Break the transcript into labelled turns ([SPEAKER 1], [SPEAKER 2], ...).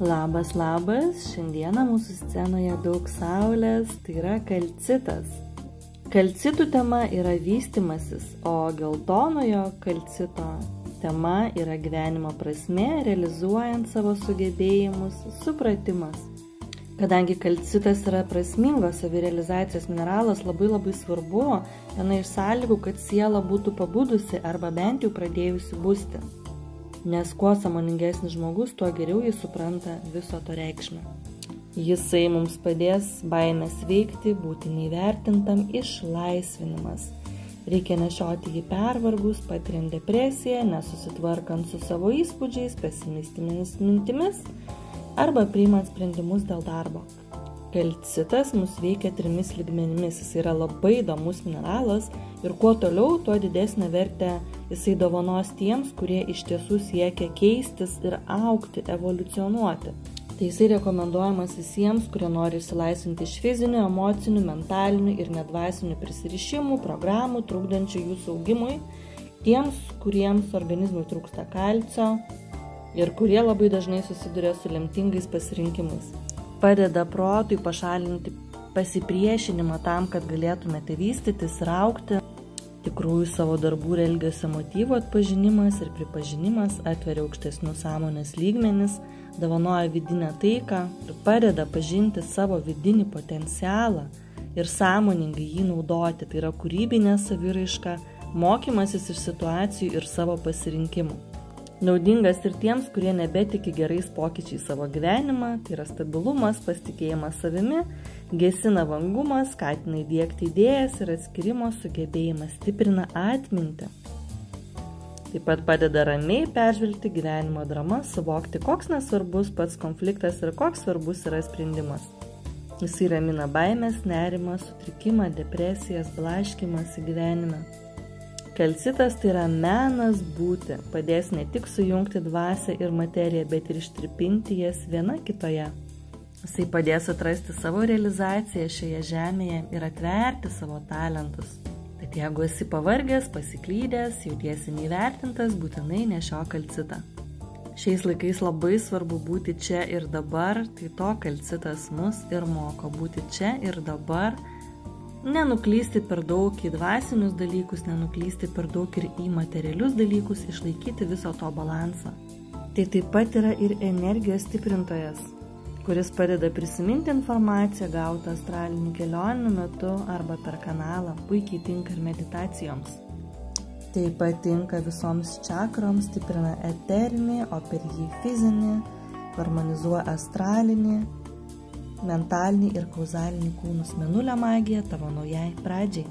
[SPEAKER 1] Labas, šiandieną mūsų scenoje daug saulės, tai yra kalcitas. Kalcitų tema yra vystymasis, o geltonojo kalcito tema yra gyvenimo prasmė, realizuojant savo sugebėjimus, supratimas. Kadangi kalcitas yra prasmingos savirealizacijos mineralas, labai svarbu, viena iš sąlygų, kad siela būtų pabudusi arba bent jau pradėjusi busti. Nes kuo sąmoningesnis žmogus, tuo geriau jis supranta viso to reikšmę. Jisai mums padės baimės veikti, būti neįvertintam, išlaisvinimas. Reikia nešioti jį pervargus, patiriant depresiją, nesusitvarkant su savo įspūdžiais, pesimistinėmis mintimis arba priimant sprendimus dėl darbo. Kalcitas mus veikia 3 lygmenimis, jis yra labai įdomus mineralas ir kuo toliau, tuo didesnę vertę jisai dovanos tiems, kurie iš tiesų siekia keistis ir augti, evoliucionuoti. Tai jisai rekomenduojamas visiems, kurie nori išsilaisvinti iš fizinių, emocinių, mentalinių ir nedvasinių prisirišimų, programų, trukdančių jūsų augimui, tiems, kuriems organizmui trūksta kalcio ir kurie labai dažnai susiduria su lemtingais pasirinkimais. Padeda protui pašalinti pasipriešinimą tam, kad galėtumėte vystytis ir augti. Tikrųjų savo darbų ir elgesio motyvų atpažinimas ir pripažinimas atveria aukštesnius sąmonės lygmenis, dovanoja vidinę taiką ir padeda pažinti savo vidinį potencialą ir sąmoningai jį naudoti. Tai yra kūrybinė saviraiška, mokymasis iš situacijų ir savo pasirinkimų. Naudingas ir tiems, kurie nebetiki gerais pokyčiais savo gyvenimą, tai yra stabilumas, pasitikėjimas savimi, gesina vangumą, skatina įdiegti idėjas ir atskirimo sugebėjimas, stiprina atmintį. Taip pat padeda ramiai peržvelgti gyvenimo dramas, suvokti, koks nesvarbus pats konfliktas ir koks svarbus yra sprendimas. Jisai ramina baimės, nerimą, sutrikimą, depresijas, blaškymąsi gyvenime. Kalcitas tai yra menas būti, padės ne tik sujungti dvasią ir materiją, bet ir ištripinti jas viena kitoje. Jisai padės atrasti savo realizaciją šioje žemėje ir atverti savo talentus. Tad jeigu esi pavargęs, pasiklydęs, jautiesi neįvertintas, būtinai nešiok kalcitą. Šiais laikais labai svarbu būti čia ir dabar, tai to kalcitas mus ir moko būti čia ir dabar, nenuklysti per daug į dvasinius dalykus, nenuklysti per daug ir į materialius dalykus, išlaikyti viso to balansą. Tai taip pat yra ir energijos stiprintojas, kuris padeda prisiminti informaciją gautą astralinių kelionių metu arba per kanalą, puikiai tinka ir meditacijoms. Taip pat tinka visoms čakroms, stiprina eterinį, o per jį fizinį, harmonizuoja astralinį, mentalinį ir kauzalinį kūnus. Mėnulio magija tavo naujai pradžiai.